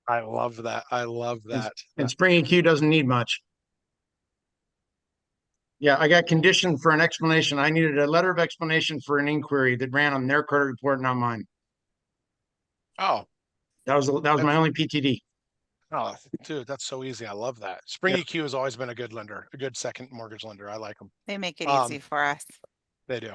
I love that. I love And, that. and Spring EQ doesn't need much. Yeah, I got conditioned for an explanation. I needed a letter of explanation for an inquiry that ran on their credit report, not mine. Oh, That was my that's only PTD. oh, dude, that's so easy. I love that. Spring Yeah. EQ has always been a good lender, a good second mortgage lender. I like them. They make it easy Um, for us. they do.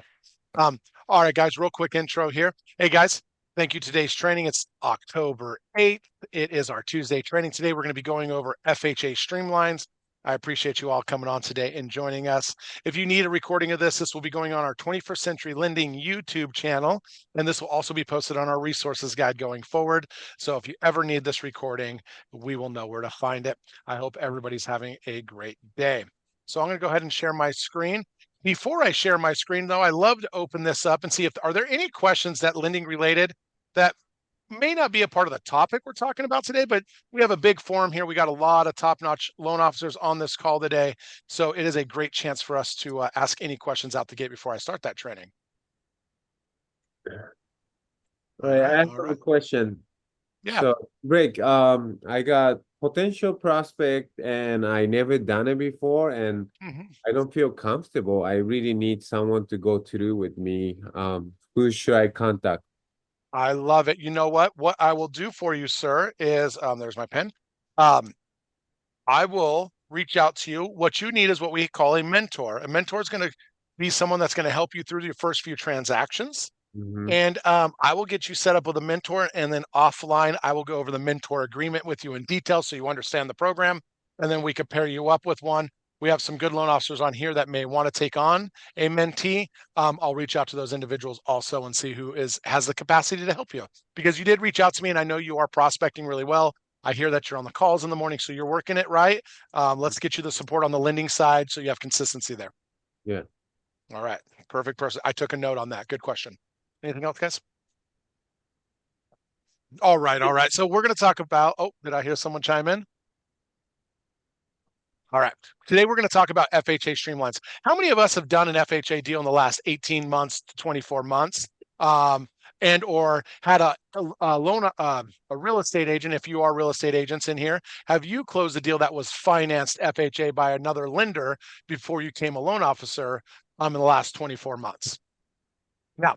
All right, guys, real quick intro here. Hey, guys, thank you. Today's training, it's October 8th. It is our Tuesday training. Today, we're going to be going over FHA Streamlines. I appreciate you all coming on today and joining us. If you need a recording of this will be going on our 21st Century Lending YouTube channel, and this will also be posted on our resources guide going forward. So if you ever need this recording, we will know where to find it. I hope everybody's having a great day. So I'm going to go ahead and share my screen. Before I share my screen, though, I love to open this up and see if are there any questions that lending related that may not be a part of the topic we're talking about today, but we have a big forum here. We got a lot of top-notch loan officers on this call today, so it is a great chance for us to ask any questions out the gate before I start that training. All right, I have All a right. question. Yeah. So, Rick, I got potential prospect and I never done it before and Mhm. I don't feel comfortable. I really need someone to go through with me. Who should I contact? I love it. You know what? What I will do for you, sir, is there's my pen. Um, I will reach out to you. What you need is what we call a mentor. A mentor is going to be someone that's going to help you through your first few transactions. Mm-hmm. And I will get you set up with a mentor. And then offline, I will go over the mentor agreement with you in detail so you understand the program. And then we can pair you up with one. We have some good loan officers on here that may want to take on a mentee. I'll reach out to those individuals also and see who has the capacity to help you. Because you did reach out to me and I know you are prospecting really well. I hear that you're on the calls in the morning, so you're working it right. Let's get you the support on the lending side so you have consistency there. Yeah. All right. Perfect person. I took a note on that. Good question. Anything else, guys? All right. All right. So we're going to talk about, oh, did I hear someone chime in? All right. Today we're going to talk about FHA Streamlines. How many of us have done an FHA deal in the last 18 months to 24 months? And or had a loan, a real estate agent, if you are real estate agents in here, have you closed a deal that was financed FHA by another lender before you came a loan officer in the last 24 months? Now,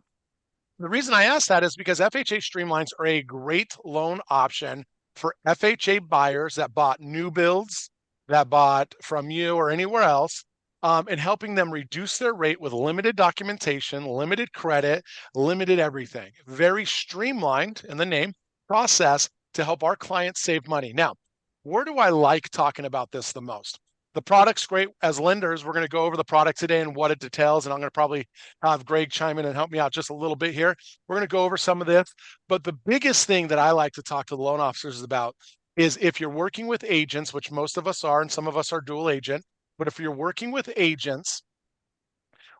the reason I ask that is because FHA Streamlines are a great loan option for FHA buyers that bought new builds, that bought from you or anywhere else, and helping them reduce their rate with limited documentation, limited credit, limited everything. Very streamlined in the name process to help our clients save money. Now, where do I like talking about this the most? The product's great. As lenders, we're going to go over the product today and what it details, and I'm going to probably have Greg chime in and help me out just a little bit here. We're going to go over some of this, but the biggest thing that I like to talk to the loan officers about is if you're working with agents, which most of us are, and some of us are dual agent, but if you're working with agents,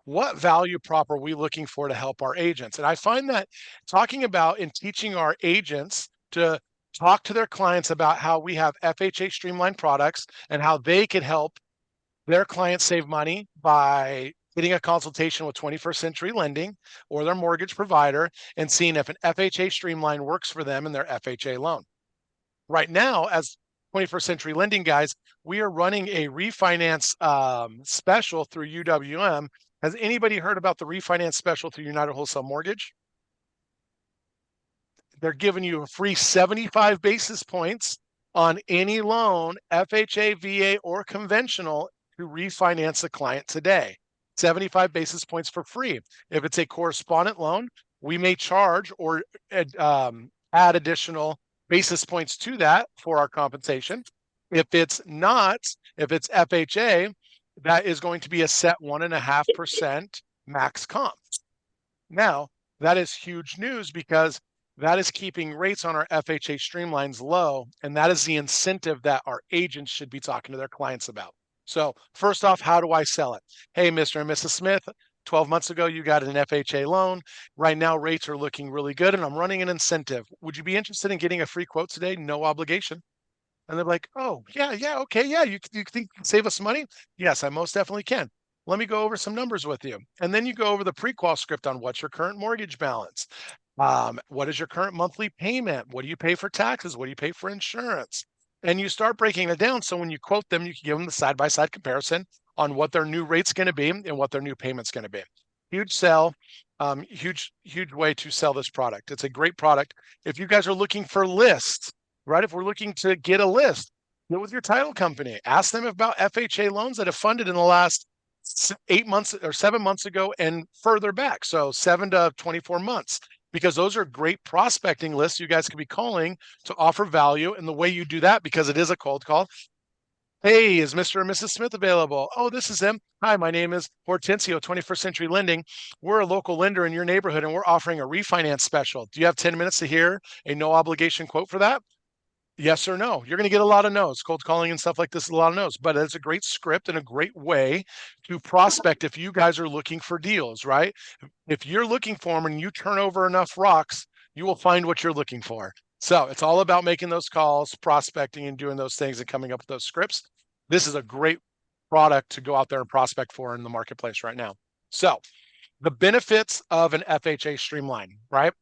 what value prop are we looking for to help our agents? And I find that talking about and teaching our agents to talk to their clients about how we have FHA streamlined products and how they can help their clients save money by getting a consultation with 21st Century Lending or their mortgage provider and seeing if an FHA streamline works for them in their FHA loan. Right now, as 21st Century Lending guys, we are running a refinance special through UWM. Has anybody heard about the refinance special through United Wholesale Mortgage? They're giving you a free 75 basis points on any loan, FHA, VA, or conventional, to refinance the client today. 75 basis points for free. If it's a correspondent loan, we may charge or add additional basis points to that for our compensation. If it's not, if it's FHA, that is going to be a set 1.5% max comp. Now, that is huge news because that is keeping rates on our FHA streamlines low, and that is the incentive that our agents should be talking to their clients about. So first off, how do I sell it? Hey, Mr. and Mrs. Smith, 12 months ago, you got an FHA loan. Right now, rates are looking really good, and I'm running an incentive. Would you be interested in getting a free quote today? No obligation. And they're like, oh, yeah, okay, yeah, you think you can save us money? Yes, I most definitely can. let me go over some numbers with you. And then you go over the pre-qual script on what's your current mortgage balance. What is your current monthly payment? What do you pay for taxes? What do you pay for insurance? And you start breaking it down. So when you quote them, you can give them the side-by-side comparison on what their new rate's going to be and what their new payment's going to be. Huge sell, huge way to sell this product. It's a great product. If you guys are looking for lists, right? If we're looking to get a list, get with your title company. Ask them about FHA loans that have funded in the last 8 months or 7 months ago and further back. So 7 to 24 months, because those are great prospecting lists you guys could be calling to offer value. And the way you do that, because it is a cold call, hey, is Mr. and Mrs. Smith available? Oh, this is him. Hi, my name is Hortensio, 21st Century Lending. We're a local lender in your neighborhood, and we're offering a refinance special. Do you have 10 minutes to hear a no obligation quote for that? Yes or no? You're going to get a lot of no's. Cold calling and stuff like this is a lot of no's, but it's a great script and a great way to prospect if you guys are looking for deals, right? If you're looking for them and you turn over enough rocks, you will find what you're looking for. So it's all about making those calls, prospecting, and doing those things and coming up with those scripts. This is a great product to go out there and prospect for in the marketplace right now. So the benefits of an FHA Streamline, right?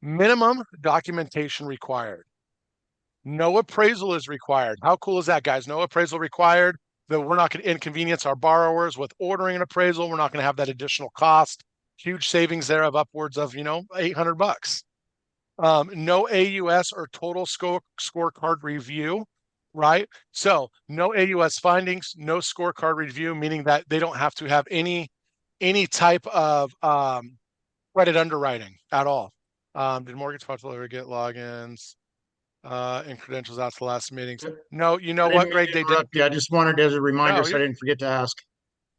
Minimum documentation required. No appraisal is required. How cool is that, guys? No appraisal required. That we're not going to inconvenience our borrowers with ordering an appraisal. We're not going to have that additional cost. Huge savings there of upwards of, $800. No AUS or total scorecard review, right? So no AUS findings, no scorecard review, meaning that they don't have to have any type of credit underwriting at all. Did mortgage portfolio ever get logins and credentials out to the last meetings? No, you know what, Greg? They did. Yeah, I just wanted as a reminder, No, so I didn't forget to ask.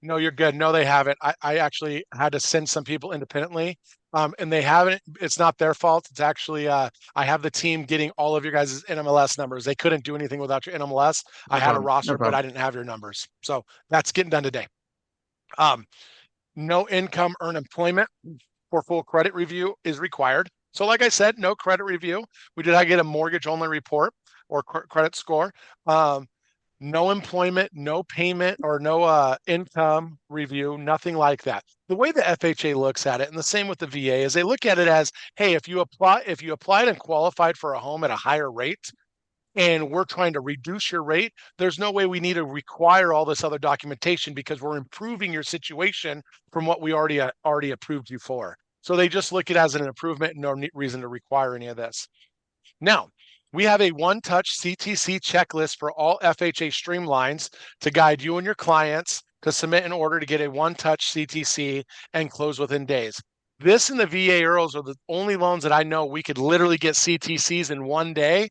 No, you're good. No, they haven't. I actually had to send some people independently, and they haven't. It's not their fault. It's actually I have the team getting all of your guys' NMLS numbers. They couldn't do anything without your NMLS. I had a roster, but I didn't have your numbers. So that's getting done today. No income earned employment for full credit review is required. So like I said, no credit review. We did not get a mortgage only report or credit score. No employment, no payment, or no income review, nothing like that. The way the FHA looks at it, and the same with the VA, is they look at it as, hey, if you applied and qualified for a home at a higher rate, and we're trying to reduce your rate, there's no way we need to require all this other documentation because we're improving your situation from what we already approved you for. So they just look at it as an improvement, no reason to require any of this. Now, we have a one-touch CTC checklist for all FHA Streamlines to guide you and your clients to submit an order to get a one-touch CTC and close within days. This and the VA IRRRLs are the only loans that I know we could literally get CTCs in one day.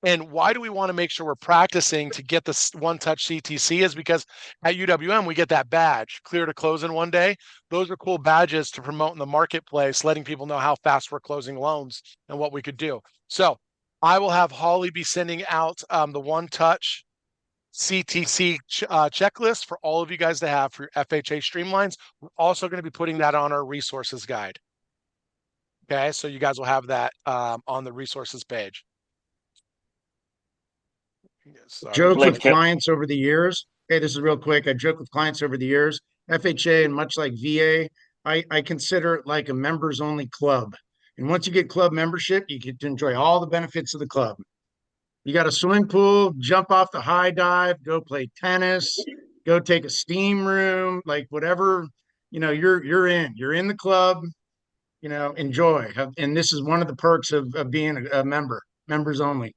And why do we want to make sure we're practicing to get this one-touch CTC is because at UWM, we get that badge, clear to close in one day. Those are cool badges to promote in the marketplace, letting people know how fast we're closing loans and what we could do. So I will have Holly be sending out the one-touch CTC checklist for all of you guys to have for your FHA Streamlines. We're also going to be putting that on our resources guide. Okay, so you guys will have that on the resources page. Joke with clients over the years. Okay, this is real quick. I joke with clients over the years. FHA, and much like VA, I consider it like a members only club. And once you get club membership, you get to enjoy all the benefits of the club. You got a swimming pool, jump off the high dive, go play tennis, go take a steam room, like whatever, you're in the club, enjoy. And this is one of the perks of being a member, members only.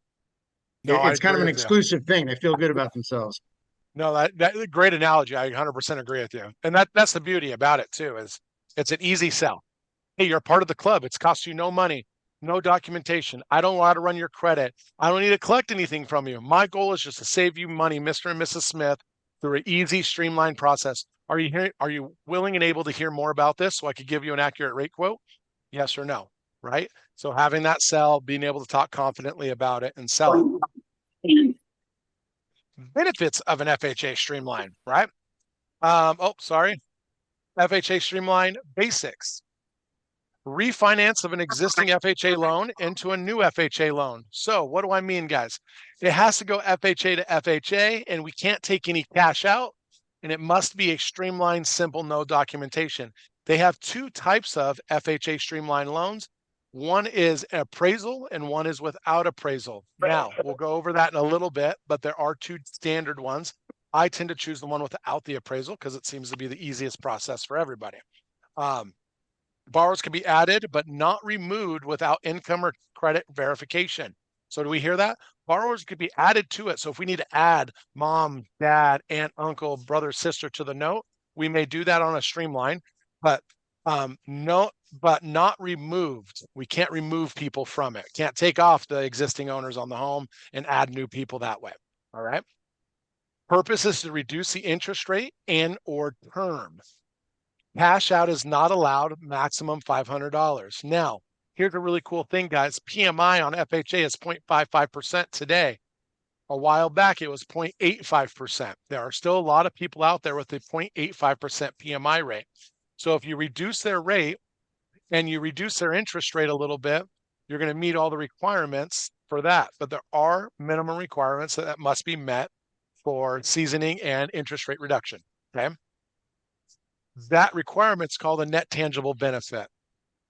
No, it's kind of an exclusive thing. They feel good about themselves. No, that great analogy. I 100% agree with you. And that's the beauty about it too, is it's an easy sell. Hey, you're a part of the club. It's cost you no money, no documentation. I don't know how to run your credit. I don't need to collect anything from you. My goal is just to save you money, Mr. and Mrs. Smith, through an easy, streamlined process. Are you willing and able to hear more about this so I could give you an accurate rate quote? Yes or no, right? So having that sell, being able to talk confidently about it and sell it. Benefits of an FHA Streamline, right? FHA Streamline basics. Refinance of an existing FHA loan into a new FHA loan. So what do I mean, guys? It has to go FHA to FHA, and we can't take any cash out and it must be a streamlined, simple, no documentation. They have two types of FHA streamlined loans. One is appraisal and one is without appraisal. Now, we'll go over that in a little bit, but there are two standard ones. I tend to choose the one without the appraisal because it seems to be the easiest process for everybody. Borrowers can be added, but not removed without income or credit verification. So do we hear that? Borrowers could be added to it. So if we need to add mom, dad, aunt, uncle, brother, sister to the note, we may do that on a streamline, but but not removed. We can't remove people from it. Can't take off the existing owners on the home and add new people that way. All right. Purpose is to reduce the interest rate and or term. Cash out is not allowed, maximum $500. Now, here's a really cool thing, guys. PMI on FHA is 0.55% today. A while back, it was 0.85%. There are still a lot of people out there with a 0.85% PMI rate. So if you reduce their rate and you reduce their interest rate a little bit, you're going to meet all the requirements for that. But there are minimum requirements that must be met for seasoning and interest rate reduction. Okay. That requirement's called a net tangible benefit,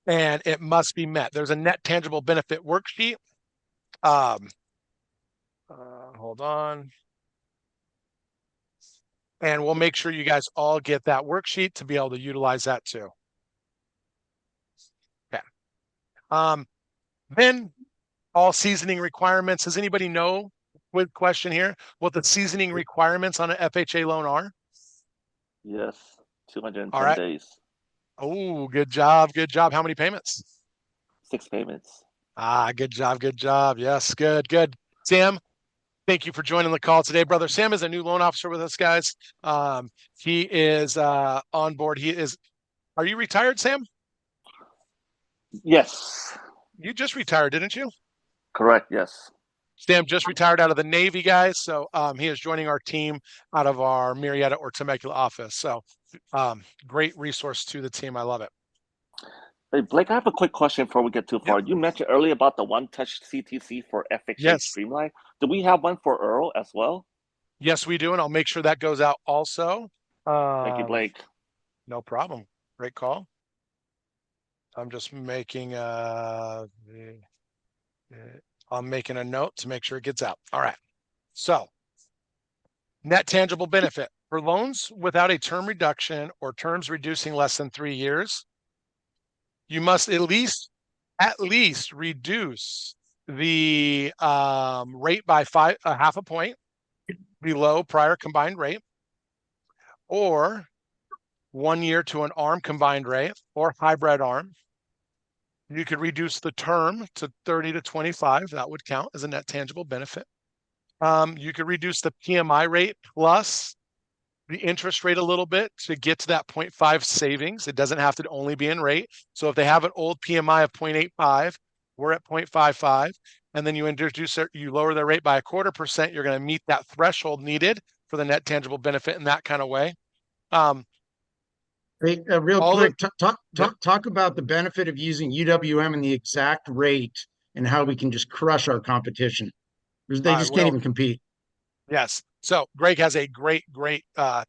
and it must be met. There's a net tangible benefit worksheet. Hold on. And we'll make sure you guys all get that worksheet to be able to utilize that too. Okay. Then all seasoning requirements. Does anybody know, quick question here, what the seasoning requirements on an FHA loan are? Yes, 210 All right. days. Oh, good job. Good job. How many payments? 6 payments. Good job. Good job. Yes, good, good. Sam, thank you for joining the call today, brother. Sam is a new loan officer with us, guys. He is on board. Are you retired, Sam? Yes, You just retired, didn't you? correct. Yes. Sam just retired out of the Navy, guys. So he is joining our team out of our Marietta or Temecula office. So great resource to the team. I love it. Hey, Blake, I have a quick question before we get too far. You mentioned earlier about the one-touch CTC for FHA Yes. Streamline. Do we have one for Earl as well? Yes, we do. And I'll make sure that goes out also. Thank you, Blake. No problem. Great call. I'm just making I'm making a note to make sure it gets out. All right. So net tangible benefit for loans without a term reduction or terms reducing less than 3 years, you must at least reduce the rate by half a point below prior combined rate, or 1 year to an ARM combined rate or hybrid ARM. You could reduce the term to 30 to 25. That would count as a net tangible benefit. You could reduce the PMI rate plus the interest rate a little bit to get to that 0.5 savings. It doesn't have to only be in rate. So if they have an old PMI of 0.85, we're at 0.55, and then you lower their rate by 0.25%, you're going to meet that threshold needed for the net tangible benefit in that kind of way. Hey, real quick, talk about the benefit of using UWM and the exact rate and how we can just crush our competition. They just can't even compete. Yes. So Greg has a great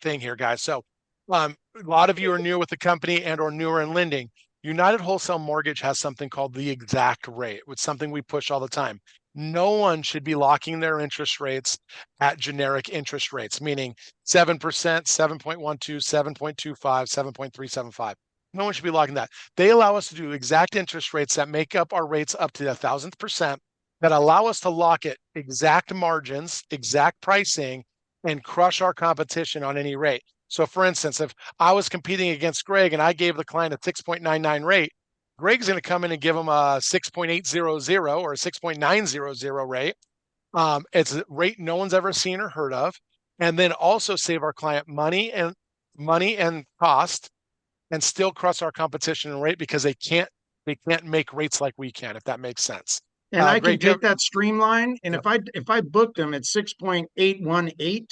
thing here, guys. So a lot of you are new with the company and or newer in lending. United Wholesale Mortgage has something called the exact rate, which is something we push all the time. No one should be locking their interest rates at generic interest rates, meaning 7%, 7.12, 7.25, 7.375. No one should be locking that. They allow us to do exact interest rates that make up our rates up to the 1,000th percent, that allow us to lock it exact margins, exact pricing, and crush our competition on any rate. So for instance, if I was competing against Greg and I gave the client a 6.99 rate, Greg's going to come in and give them a 6.800 or a 6.900 rate. It's a rate no one's ever seen or heard of, and then also save our client money and cost, and still crush our competition and rate because they can't make rates like we can, if that makes sense. And I can take that streamline, and if I book them at 6.818,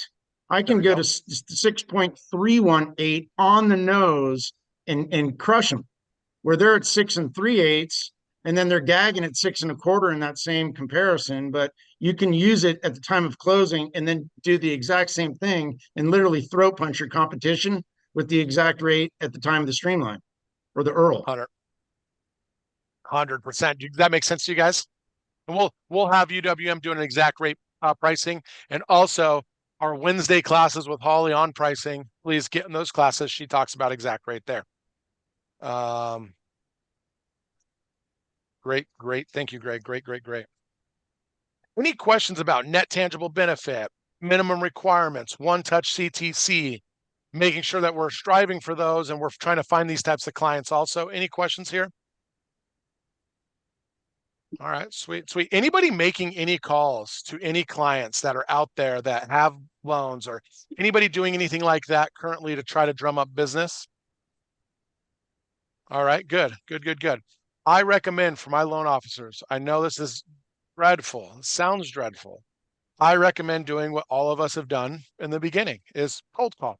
I can go to 6.318 on the nose and crush them. Where they're at 6 3/8, and then they're gagging at 6.25 in that same comparison, but you can use it at the time of closing and then do the exact same thing and literally throat punch your competition with the exact rate at the time of the streamline or the Earl. 100%. Does that make sense to you guys? And we'll have UWM doing an exact rate pricing, and also our Wednesday classes with Holly on pricing. Please get in those classes. She talks about exact rate there. Great. Thank you, Greg. Great. Any questions about net tangible benefit, minimum requirements, one-touch CTC, making sure that we're striving for those and we're trying to find these types of clients also? Any questions here? All right, sweet. Anybody making any calls to any clients that are out there that have loans, or anybody doing anything like that currently to try to drum up business? All right, good. I recommend for my loan officers, I know this is dreadful, it sounds dreadful. I recommend doing what all of us have done in the beginning, is cold call.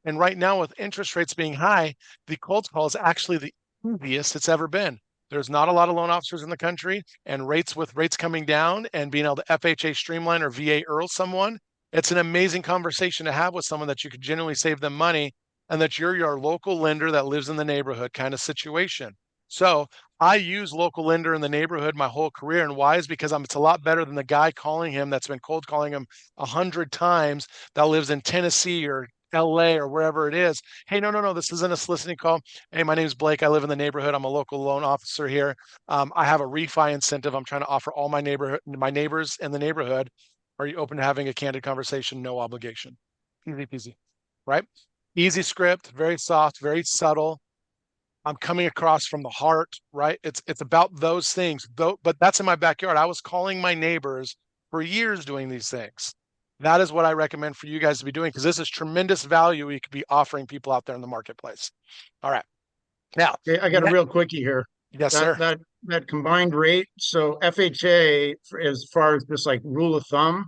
And right now, with interest rates being high, the cold call is actually the easiest it's ever been. There's not a lot of loan officers in the country, and with rates coming down and being able to FHA streamline or VA Earl someone, it's an amazing conversation to have with someone that you could genuinely save them money, and that you're your local lender that lives in the neighborhood kind of situation. So I use local lender in the neighborhood my whole career. And why? Is because it's a lot better than the guy calling him that's been cold calling him 100 times that lives in Tennessee or LA or wherever it is. Hey, no, this isn't a soliciting call. Hey, my name is Blake. I live in the neighborhood. I'm a local loan officer here. I have a refi incentive I'm trying to offer all my neighbors in the neighborhood. Are you open to having a candid conversation? No obligation. Easy peasy, right? Easy script, very soft, very subtle. I'm coming across from the heart, right? It's about those things, though, but that's in my backyard. I was calling my neighbors for years doing these things. That is what I recommend for you guys to be doing, because this is tremendous value we could be offering people out there in the marketplace. All right. Now, okay, I got a real quickie here. Yes, sir. That combined rate. So FHA, as far as just like rule of thumb,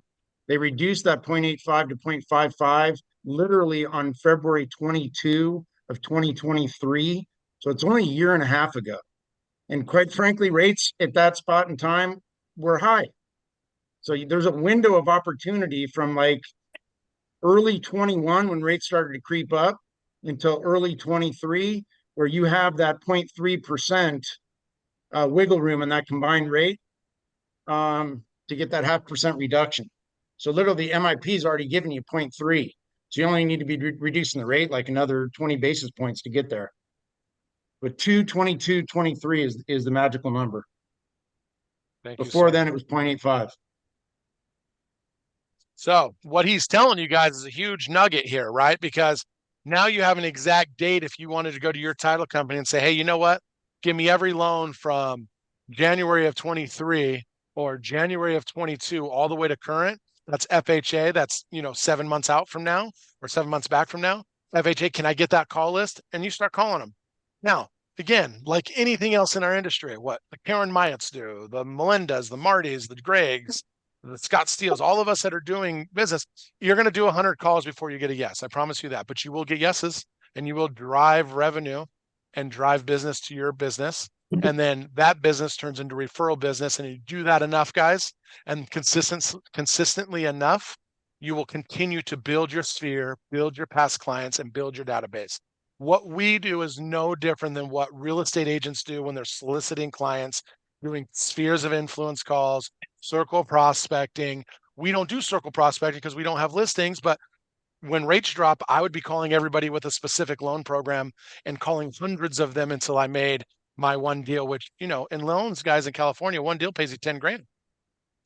they reduced that 0.85 to 0.55 literally on February 22 of 2023. So it's only a year and a half ago. And quite frankly, rates at that spot in time were high. So there's a window of opportunity from like early 21 when rates started to creep up until early 23, where you have that 0.3% wiggle room in that combined rate to get that 0.5% reduction. So literally the MIP is already giving you 0.3. So you only need to be reducing the rate like another 20 basis points to get there. But 222.23 is the magical number. Before then, it was 0.85. So what he's telling you guys is a huge nugget here, right? Because now you have an exact date if you wanted to go to your title company and say, hey, you know what? Give me every loan from January of 23 or January of 22 all the way to current. That's FHA. That's, 7 months out from now or 7 months back from now. FHA, can I get that call list? And you start calling them. Now, again, like anything else in our industry, what the Karen Myatts do, the Melindas, the Martys, the Gregs, the Scott Steels, all of us that are doing business, you're going to do 100 calls before you get a yes. I promise you that. But you will get yeses, and you will drive revenue and drive business to your business. And then that business turns into referral business. And you do that enough, guys, and consistently enough, you will continue to build your sphere, build your past clients, and build your database. What we do is no different than what real estate agents do when they're soliciting clients, doing spheres of influence calls, circle prospecting. We don't do circle prospecting because we don't have listings, but when rates drop, I would be calling everybody with a specific loan program and calling hundreds of them until I made my one deal, which, in loans, guys, in California, one deal pays you 10 grand.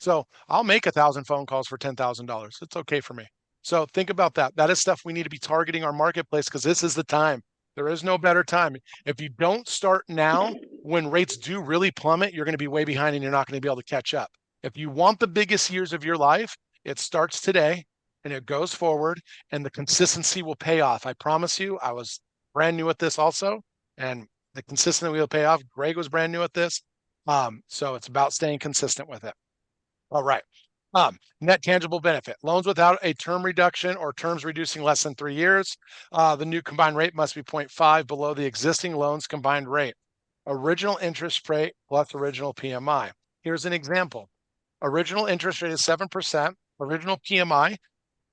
So I'll make 1,000 phone calls for $10,000. It's okay for me. So think about that. That is stuff we need to be targeting our marketplace, because this is the time. There is no better time. If you don't start now, when rates do really plummet, you're going to be way behind and you're not going to be able to catch up. If you want the biggest years of your life, it starts today and it goes forward, and the consistency will pay off. I promise you. I was brand new at this also, and the consistency will pay off. Greg was brand new at this. So it's about staying consistent with it. All right. Net tangible benefit. Loans without a term reduction or terms reducing less than 3 years. The new combined rate must be 0.5 below the existing loans combined rate. original interest rate plus original PMI. Here's an example. Original interest rate is 7%. Original PMI,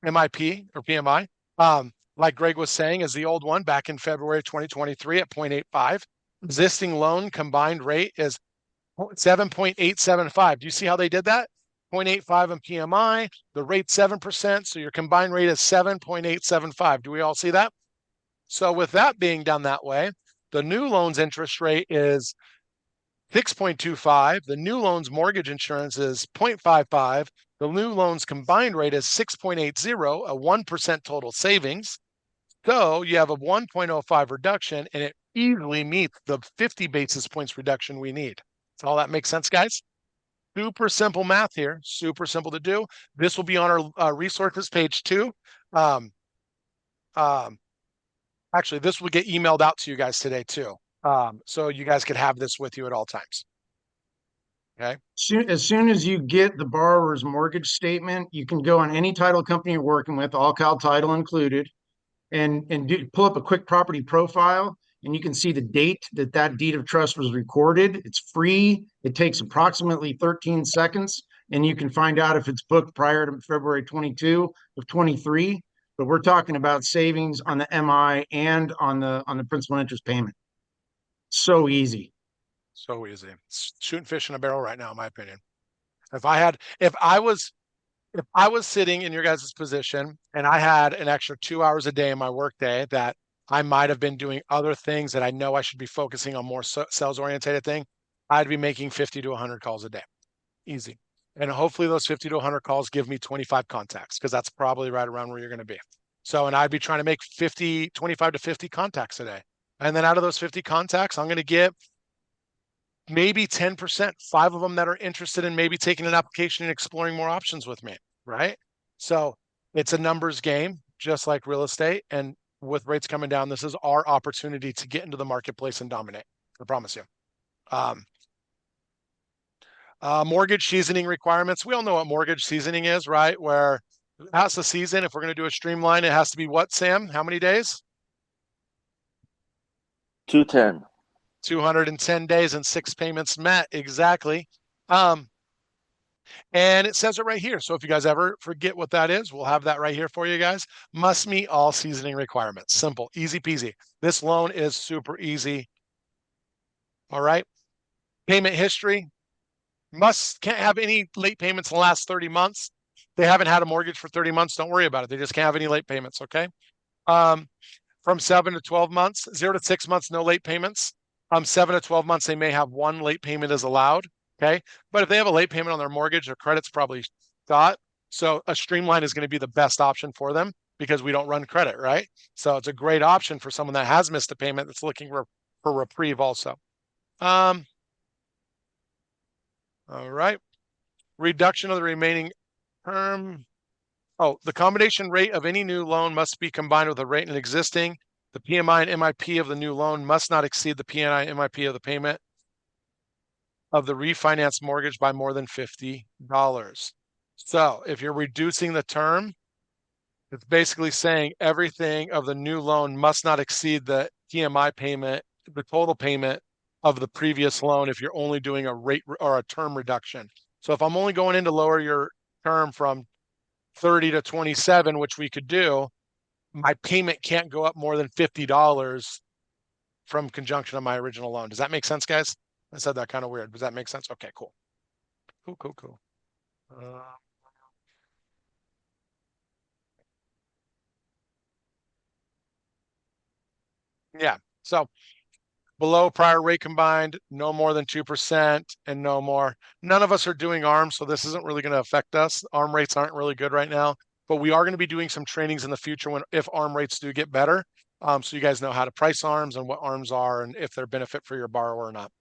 MIP or PMI, like Greg was saying, is the old one back in February 2023 at 0.85. Existing loan combined rate is 7.875. Do you see how they did that? 0.85 in PMI, the rate 7%, so your combined rate is 7.875. Do we all see that? So with that being done that way, the new loan's interest rate is 6.25. The new loan's mortgage insurance is 0.55. The new loan's combined rate is 6.80, a 1% total savings. So you have a 1.05 reduction, and it easily meets the 50 basis points reduction we need. Does all that make sense, guys? Super simple math here, super simple to do. This will be on our resources page too. Actually, this will get emailed out to you guys today too. So you guys could have this with you at all times. Okay. As soon as you get the borrower's mortgage statement, you can go on any title company you're working with, all Cal title included, and pull up a quick property profile, and you can see the date that deed of trust was recorded. It's free. It takes approximately 13 seconds, and you can find out if it's booked prior to February 22 of 23. But we're talking about savings on the MI and on the principal and interest payment. So easy. So easy. Shooting fish in a barrel right now, in my opinion. If I was sitting in your guys' position and I had an extra 2 hours a day in my workday that I might have been doing other things that I know I should be focusing on more sales oriented thing, I'd be making 50 to 100 calls a day. Easy. And hopefully those 50 to 100 calls give me 25 contacts, because that's probably right around where you're going to be. So, and I'd be trying to make 25 to 50 contacts a day. And then out of those 50 contacts, I'm going to get maybe 10%, 5 of them that are interested in maybe taking an application and exploring more options with me, right? So it's a numbers game, just like real estate. And with rates coming down, this is our opportunity to get into the marketplace and dominate. I promise you. Mortgage seasoning requirements. We all know what mortgage seasoning is, right? Where it has to season. If we're going to do a streamline, it has to be what, Sam? How many days? 210. 210 days and 6 payments met. Exactly. And it says it right here. So if you guys ever forget what that is, we'll have that right here for you guys. Must meet all seasoning requirements. Simple, easy peasy. This loan is super easy. All right. Payment history. Can't have any late payments in the last 30 months. They haven't had a mortgage for 30 months. Don't worry about it. They just can't have any late payments. Okay. From 7 to 12 months, 0 to 6 months, no late payments. 7 to 12 months, they may have 1 late payment is allowed. Okay. But if they have a late payment on their mortgage, their credit's probably shot. So a streamline is going to be the best option for them, because we don't run credit, right? So it's a great option for someone that has missed a payment that's looking for reprieve also. All right. Reduction of the remaining term. Oh, the combination rate of any new loan must be combined with a rate in existing. The PMI and MIP of the new loan must not exceed the PMI and MIP of the payment of the refinance mortgage by more than $50. So if you're reducing the term, it's basically saying everything of the new loan must not exceed the PMI payment, the total payment of the previous loan, if you're only doing a rate or a term reduction. So if I'm only going in to lower your term from 30 to 27, which we could do, my payment can't go up more than $50 from conjunction of my original loan. Does that make sense, guys? I said that kind of weird. Does that make sense? Okay, cool. Cool. Yeah. So below prior rate combined, no more than 2% and no more. None of us are doing ARM, so this isn't really going to affect us. ARM rates aren't really good right now, but we are going to be doing some trainings in the future if ARM rates do get better. So you guys know how to price ARMs and what ARMs are and if they're benefit for your borrower or not.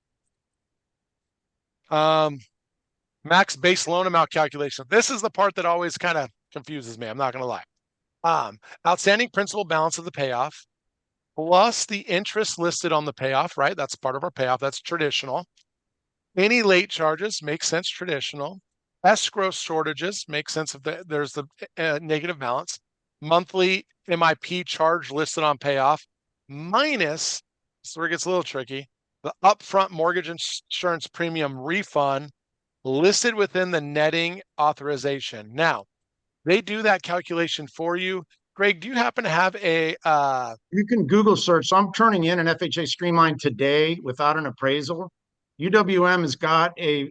Max base loan amount calculation. This is the part that always kind of confuses me. I'm not going to lie. Outstanding principal balance of the payoff plus the interest listed on the payoff, right? That's part of our payoff. That's traditional. Any late charges makes sense, traditional. Escrow shortages makes sense if there's the negative balance. Monthly MIP charge listed on payoff minus, so where it gets a little tricky, the upfront mortgage insurance premium refund listed within the netting authorization. Now, they do that calculation for you. Greg, do you happen to have a You can Google search. So I'm turning in an FHA Streamline today without an appraisal. UWM has got a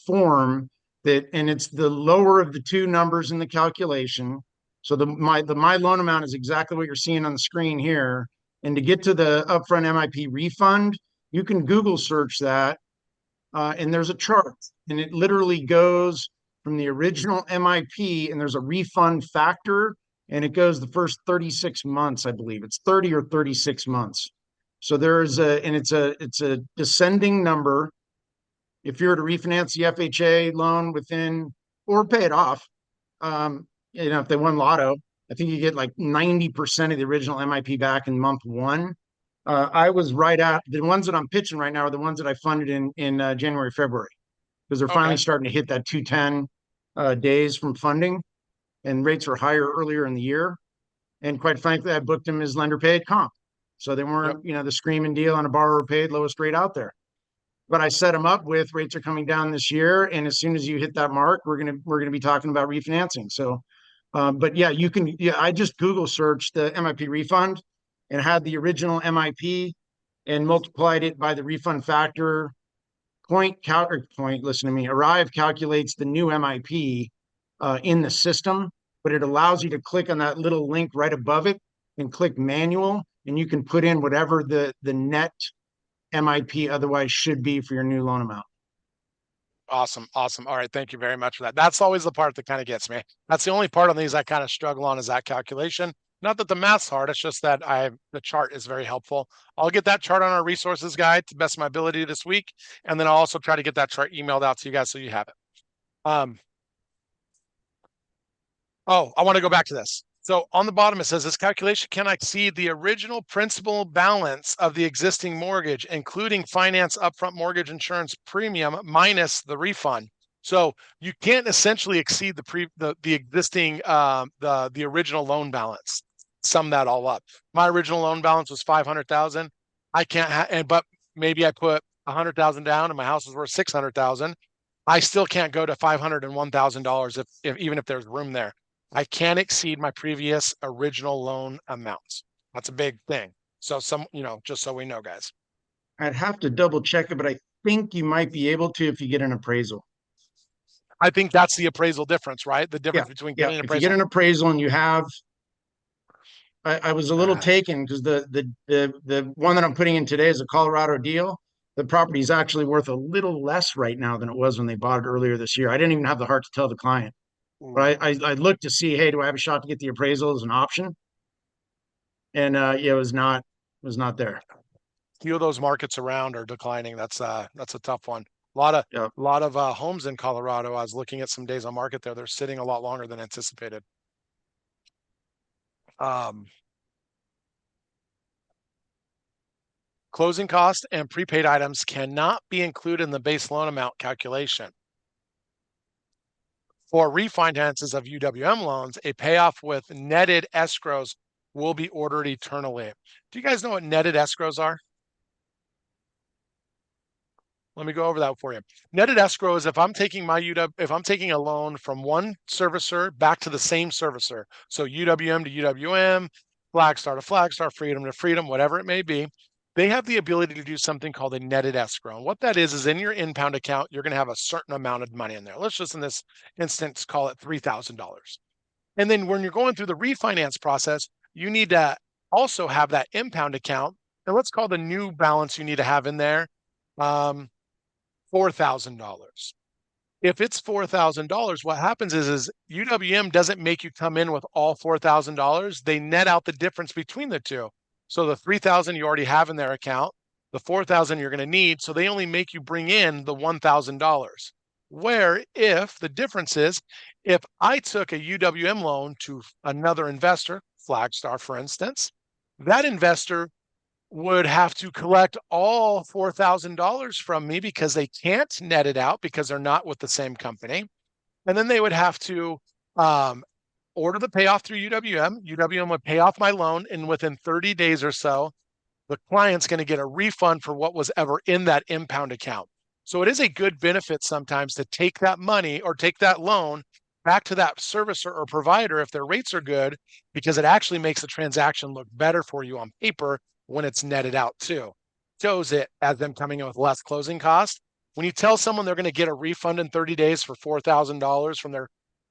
form that, and it's the lower of the two numbers in the calculation. So my loan amount is exactly what you're seeing on the screen here. And to get to the upfront MIP refund, you can Google search that, and there's a chart, and it literally goes from the original MIP, and there's a refund factor, and it goes the first 36 months, I believe. It's 30 or 36 months. So there's and it's a descending number. If you were to refinance the FHA loan within or pay it off, if they won lotto, I think you get like 90% of the original MIP back in month one. I was right at the ones that I'm pitching right now are the ones that I funded in January, February, because they're finally starting to hit that 210 days from funding, and rates were higher earlier in the year. And quite frankly, I booked them as lender paid comp. So they weren't, the screaming deal on a borrower paid lowest rate out there. But I set them up with rates are coming down this year, and as soon as you hit that mark, we're gonna be talking about refinancing. So, but yeah, you can. Yeah, I just Google searched the MIP refund and had the original MIP and multiplied it by the refund factor. Listen to me. Arrive calculates the new MIP in the system, but it allows you to click on that little link right above it and click manual, and you can put in whatever the net MIP otherwise should be for your new loan amount. Awesome. Awesome. All right. Thank you very much for that. That's always the part that kind of gets me. That's the only part on these I kind of struggle on, is that calculation. Not that the math's hard, it's just that the chart is very helpful. I'll get that chart on our resources guide to the best of my ability this week. And then I'll also try to get that chart emailed out to you guys so you have it. Oh, I want to go back to this. So on the bottom, it says this calculation cannot exceed the original principal balance of the existing mortgage, including finance upfront mortgage insurance premium minus the refund. So you can't essentially exceed the existing the original loan balance. Sum that all up. My original loan balance was 500,000. I can't but maybe I put 100,000 down and my house is worth 600,000. I still can't go to $501,000 if even if there's room there. I can't exceed my previous original loan amounts. That's a big thing. So just so we know, guys. I'd have to double check it, but I think you might be able to if you get an appraisal. I think that's the appraisal difference, right? The difference between getting an appraisal. If you get an appraisal and you have, I was a little taken because the one that I'm putting in today is a Colorado deal. The property is actually worth a little less right now than it was when they bought it earlier this year. I didn't even have the heart to tell the client. But I looked to see, hey, do I have a shot to get the appraisal as an option? And it was not there. Few of those markets around are declining. That's a tough one. A lot of homes in Colorado. I was looking at some days on market there. They're sitting a lot longer than anticipated. Closing costs and prepaid items cannot be included in the base loan amount calculation. For refinances of UWM loans, a payoff with netted escrows will be ordered eternally. Do you guys know what netted escrows are? Let me go over that for you. Netted escrow is if I'm taking a loan from one servicer back to the same servicer. So UWM to UWM, Flagstar to Flagstar, Freedom to Freedom, whatever it may be. They have the ability to do something called a netted escrow. And what that is in your impound account, you're going to have a certain amount of money in there. Let's just in this instance call it $3,000. And then when you're going through the refinance process, you need to also have that impound account. And let's call the new balance you need to have in there $4,000. If it's $4,000, what happens is UWM doesn't make you come in with all $4,000. They net out the difference between the two. So the $3,000 you already have in their account, the $4,000 you're going to need. So they only make you bring in the $1,000. Where if the difference is, if I took a UWM loan to another investor, Flagstar, for instance, that investor would have to collect all $4,000 from me because they can't net it out because they're not with the same company. And then they would have to order the payoff through UWM. UWM would pay off my loan, and within 30 days or so, the client's going to get a refund for what was ever in that impound account. So it is a good benefit sometimes to take that money or take that loan back to that servicer or provider if their rates are good, because it actually makes the transaction look better for you on paper when it's netted out too. Shows it as them coming in with less closing costs. When you tell someone they're going to get a refund in 30 days for $4,000 from their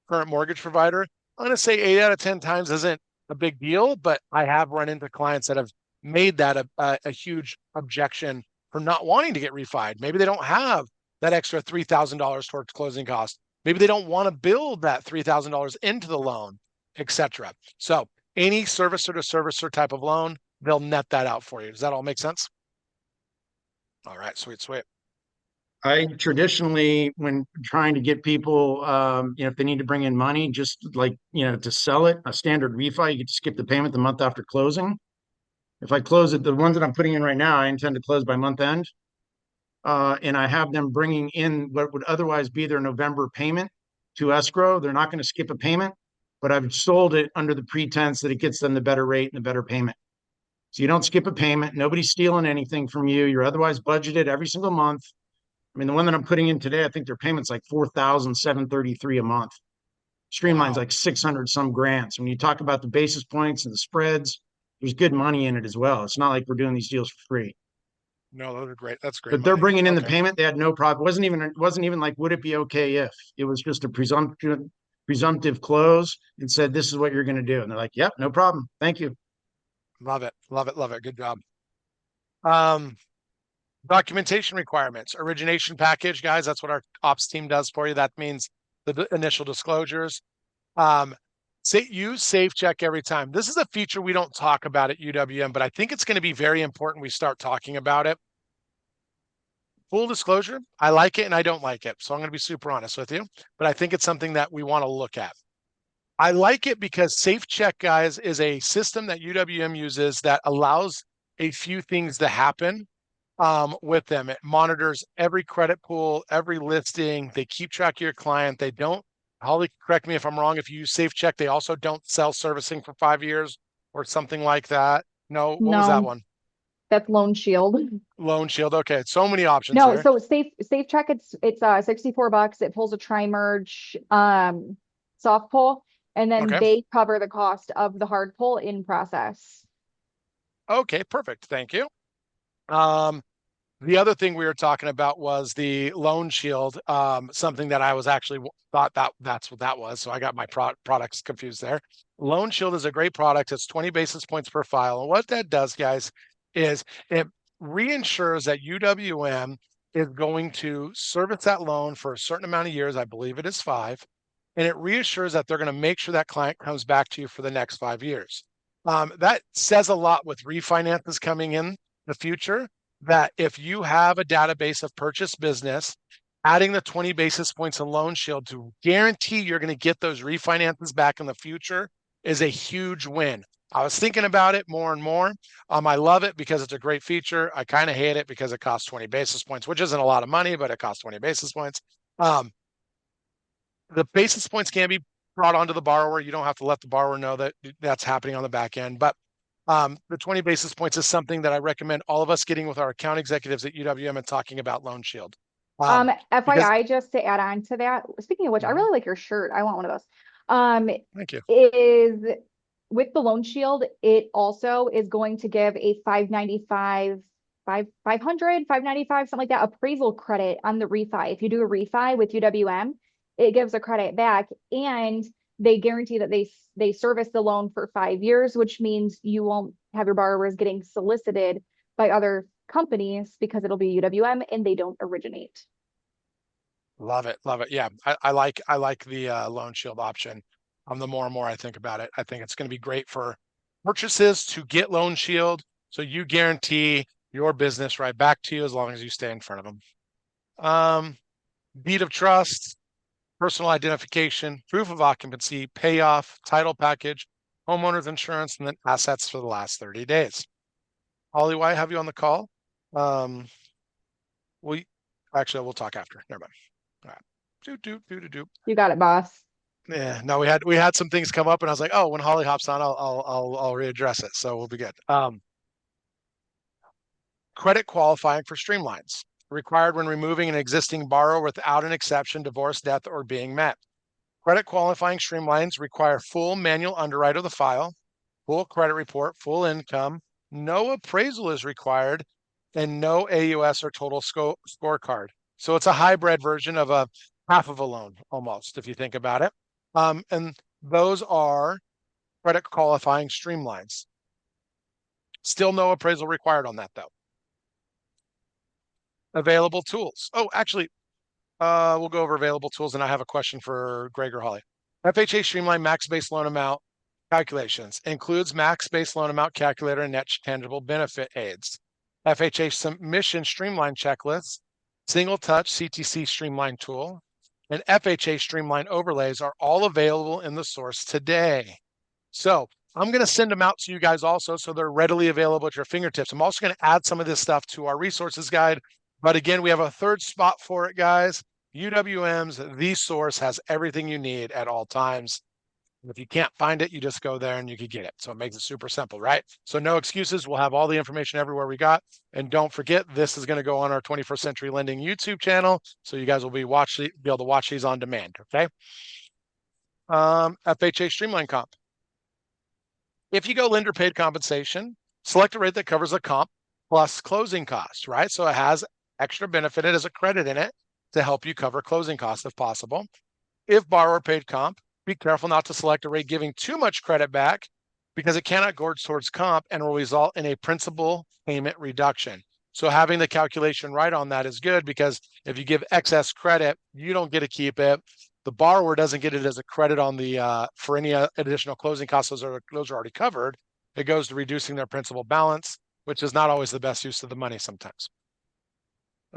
current mortgage provider, I'm going to say 8 out of 10 times isn't a big deal, but I have run into clients that have made that a huge objection for not wanting to get refied. Maybe they don't have that extra $3,000 towards closing costs. Maybe they don't want to build that $3,000 into the loan, etc. So any servicer to servicer type of loan, they'll net that out for you. Does that all make sense? All right, sweet, sweet. I traditionally, when trying to get people, if they need to bring in money, just like, to sell it, a standard refi, you could skip the payment the month after closing. If I close it, the ones that I'm putting in right now, I intend to close by month end. And I have them bringing in what would otherwise be their November payment to escrow. They're not going to skip a payment, but I've sold it under the pretense that it gets them the better rate and the better payment. So you don't skip a payment. Nobody's stealing anything from you. You're otherwise budgeted every single month. I mean, the one that I'm putting in today, I think their payment's like $4,733 a month. Streamline's like 600 some grand. So when you talk about the basis points and the spreads, there's good money in it as well. It's not like we're doing these deals for free. No, those are great. That's great. But they're money. bringing in the Okay. payment. They had no problem. It wasn't even like, would it be okay if? It was just a presumptive close and said, this is what you're going to do. And they're like, yep, no problem. Thank you. Love it. Love it. Love it. Good job. Documentation requirements, origination package, guys. That's what our ops team does for you. That means the initial disclosures. Use SafeCheck every time. This is a feature we don't talk about at UWM, but I think it's going to be very important we start talking about it. Full disclosure, I like it and I don't like it. So I'm going to be super honest with you, but I think it's something that we want to look at. I like it because SafeCheck, guys, is a system that UWM uses that allows a few things to happen with them. It monitors every credit pool, every listing. They keep track of your client. They don't, Holly, correct me if I'm wrong, if you use SafeCheck, they also don't sell servicing for 5 years or something like that. No, what was that one? That's Loan Shield. Loan Shield. Okay, so many options No, here. so SafeCheck, it's $64. It pulls a tri-merge soft pull, and then Okay. they cover the cost of the hard pull in process. Okay, perfect. Thank you. The other thing we were talking about was the Loan Shield, something that I was actually thought that's what that was. So I got my products confused there. Loan Shield is a great product. It's 20 basis points per file. And what that does, guys, is it reinsures that UWM is going to service that loan for a certain amount of years. I believe it is 5. And it reassures that they're going to make sure that client comes back to you for the next 5 years. That says a lot with refinances coming in the future, that if you have a database of purchase business, adding the 20 basis points in Loan Shield to guarantee you're going to get those refinances back in the future is a huge win. I was thinking about it more and more. I love it because it's a great feature. I kind of hate it because it costs 20 basis points, which isn't a lot of money, but it costs 20 basis points. The basis points can be brought onto the borrower. You don't have to let the borrower know that that's happening on the back end, but the 20 basis points is something that I recommend all of us getting with our account executives at UWM and talking about Loan Shield. FYI, just to add on to that, speaking of which, I really like your shirt. I want one of those. Thank you. Is with the Loan Shield, it also is going to give a 595, 500, 595, something like that, appraisal credit on the refi. If you do a refi with UWM, it gives a credit back, and they guarantee that they service the loan for 5 years, which means you won't have your borrowers getting solicited by other companies because it'll be UWM and they don't originate. Love it. Love it. Yeah. I like the Loan Shield option. The more and more I think about it, I think it's going to be great for purchases to get Loan Shield. So you guarantee your business right back to you as long as you stay in front of them. Deed of trust, personal identification, proof of occupancy, payoff, title package, homeowners insurance, and then assets for the last 30 days. Holly, why have you on the call? We'll talk after. Never mind. All right. You got it, boss. Yeah, no, we had some things come up, and I was like, oh, when Holly hops on, I'll readdress it, so we'll be good. Credit qualifying for Streamlines, required when removing an existing borrower without an exception, divorce, death, or being met. Credit qualifying Streamlines require full manual underwrite of the file, full credit report, full income, no appraisal is required, and no AUS or total scorecard. So it's a hybrid version of a half of a loan almost, if you think about it. And those are credit qualifying Streamlines. Still no appraisal required on that though. Available tools. Oh, actually, we'll go over available tools, and I have a question for Greg or Holly. FHA Streamline max base loan amount calculations includes max base loan amount calculator and net tangible benefit aids. FHA submission Streamline checklists, single touch CTC Streamline tool, and FHA Streamline overlays are all available in the source today. So I'm going to send them out to you guys also, so they're readily available at your fingertips. I'm also going to add some of this stuff to our resources guide. But again, we have a third spot for it, guys. UWM's The Source has everything you need at all times. If you can't find it, you just go there and you can get it. So it makes it super simple, right? So no excuses. We'll have all the information everywhere we got. And don't forget, this is going to go on our 21st Century Lending YouTube channel. So you guys will be able to watch these on demand, okay? FHA Streamline Comp. If you go lender paid compensation, select a rate that covers a comp plus closing costs, right? So it has extra benefit. It has a credit in it to help you cover closing costs if possible. If borrower paid comp, be careful not to select a rate giving too much credit back because it cannot go towards comp and will result in a principal payment reduction. So having the calculation right on that is good, because if you give excess credit, you don't get to keep it. The borrower doesn't get it as a credit on the for any additional closing costs. Those are already covered. It goes to reducing their principal balance, which is not always the best use of the money sometimes.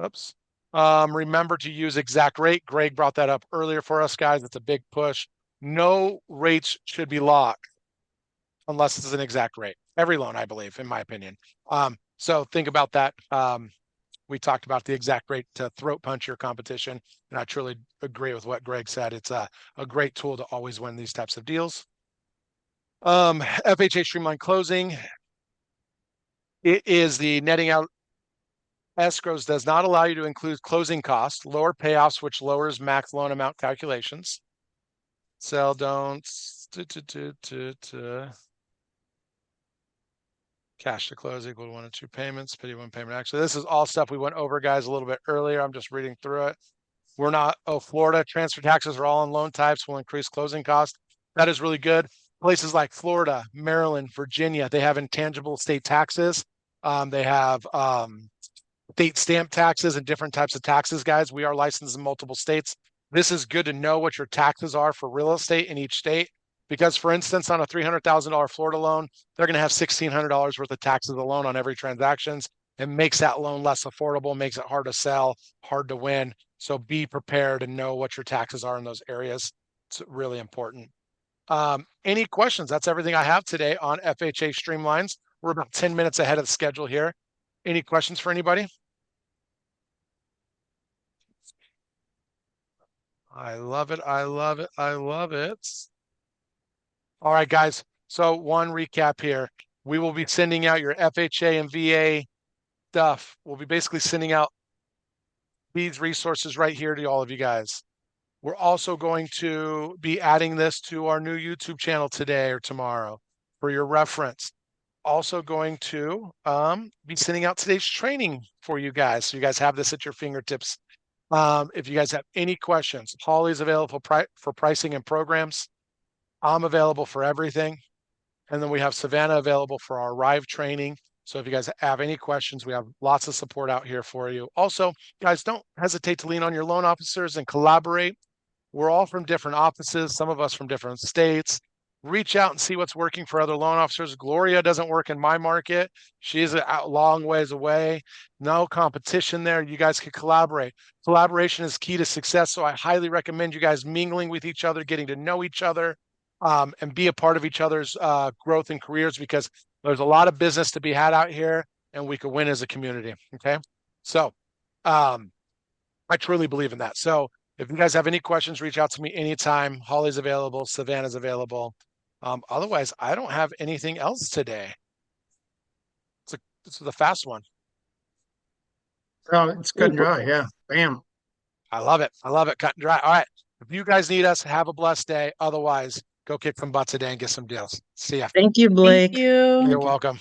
Oops. Remember to use exact rate. Greg brought that up earlier for us, guys. It's a big push. No rates should be locked unless it's an exact rate. Every loan, I believe, in my opinion. So think about that. We talked about the exact rate to throat punch your competition, and I truly agree with what Greg said. It's a great tool to always win these types of deals. FHA Streamline Closing. It is the netting out. Escrows does not allow you to include closing costs, lower payoffs, which lowers max loan amount calculations. Sell don'ts. Cash to close equal to 1 and 2 payments. Pity one payment. Actually, this is all stuff we went over, guys, a little bit earlier. I'm just reading through it. We're not. Oh, Florida transfer taxes are all on loan types. Will increase closing costs. That is really good. Places like Florida, Maryland, Virginia, they have intangible state taxes. They have state stamp taxes and different types of taxes, guys. We are licensed in multiple states. This is good to know what your taxes are for real estate in each state, because for instance, on a $300,000 Florida loan, they're going to have $1,600 worth of taxes alone on every transactions. It makes that loan less affordable, makes it hard to sell, hard to win. So be prepared and know what your taxes are in those areas. It's really important. Any questions? That's everything I have today on FHA Streamlines. We're about 10 minutes ahead of the schedule here. Any questions for anybody? I love it. I love it. I love it. All right, guys. So one recap here. We will be sending out your FHA and VA stuff. We'll be basically sending out these resources right here to all of you guys. We're also going to be adding this to our new YouTube channel today or tomorrow for your reference. Also going to be sending out today's training for you guys, so you guys have this at your fingertips. If you guys have any questions, Holly's available for pricing and programs. I'm available for everything. And then we have Savannah available for our Arrive training. So if you guys have any questions, we have lots of support out here for you. Also, guys, don't hesitate to lean on your loan officers and collaborate. We're all from different offices, some of us from different states. Reach out and see what's working for other loan officers. Gloria doesn't work in my market. She's a long ways away. No competition there. You guys can collaborate. Collaboration is key to success. So I highly recommend you guys mingling with each other, getting to know each other, and be a part of each other's growth and careers, because there's a lot of business to be had out here and we could win as a community. Okay. So I truly believe in that. So if you guys have any questions, reach out to me anytime. Holly's available. Savannah's available. Otherwise, I don't have anything else today. This is a fast one. Oh, it's cut and dry. Yeah. Bam. I love it. I love it. Cut and dry. All right. If you guys need us, have a blessed day. Otherwise, go kick some butts today and get some deals. See ya. Thank you, Blake. Thank you. You're welcome.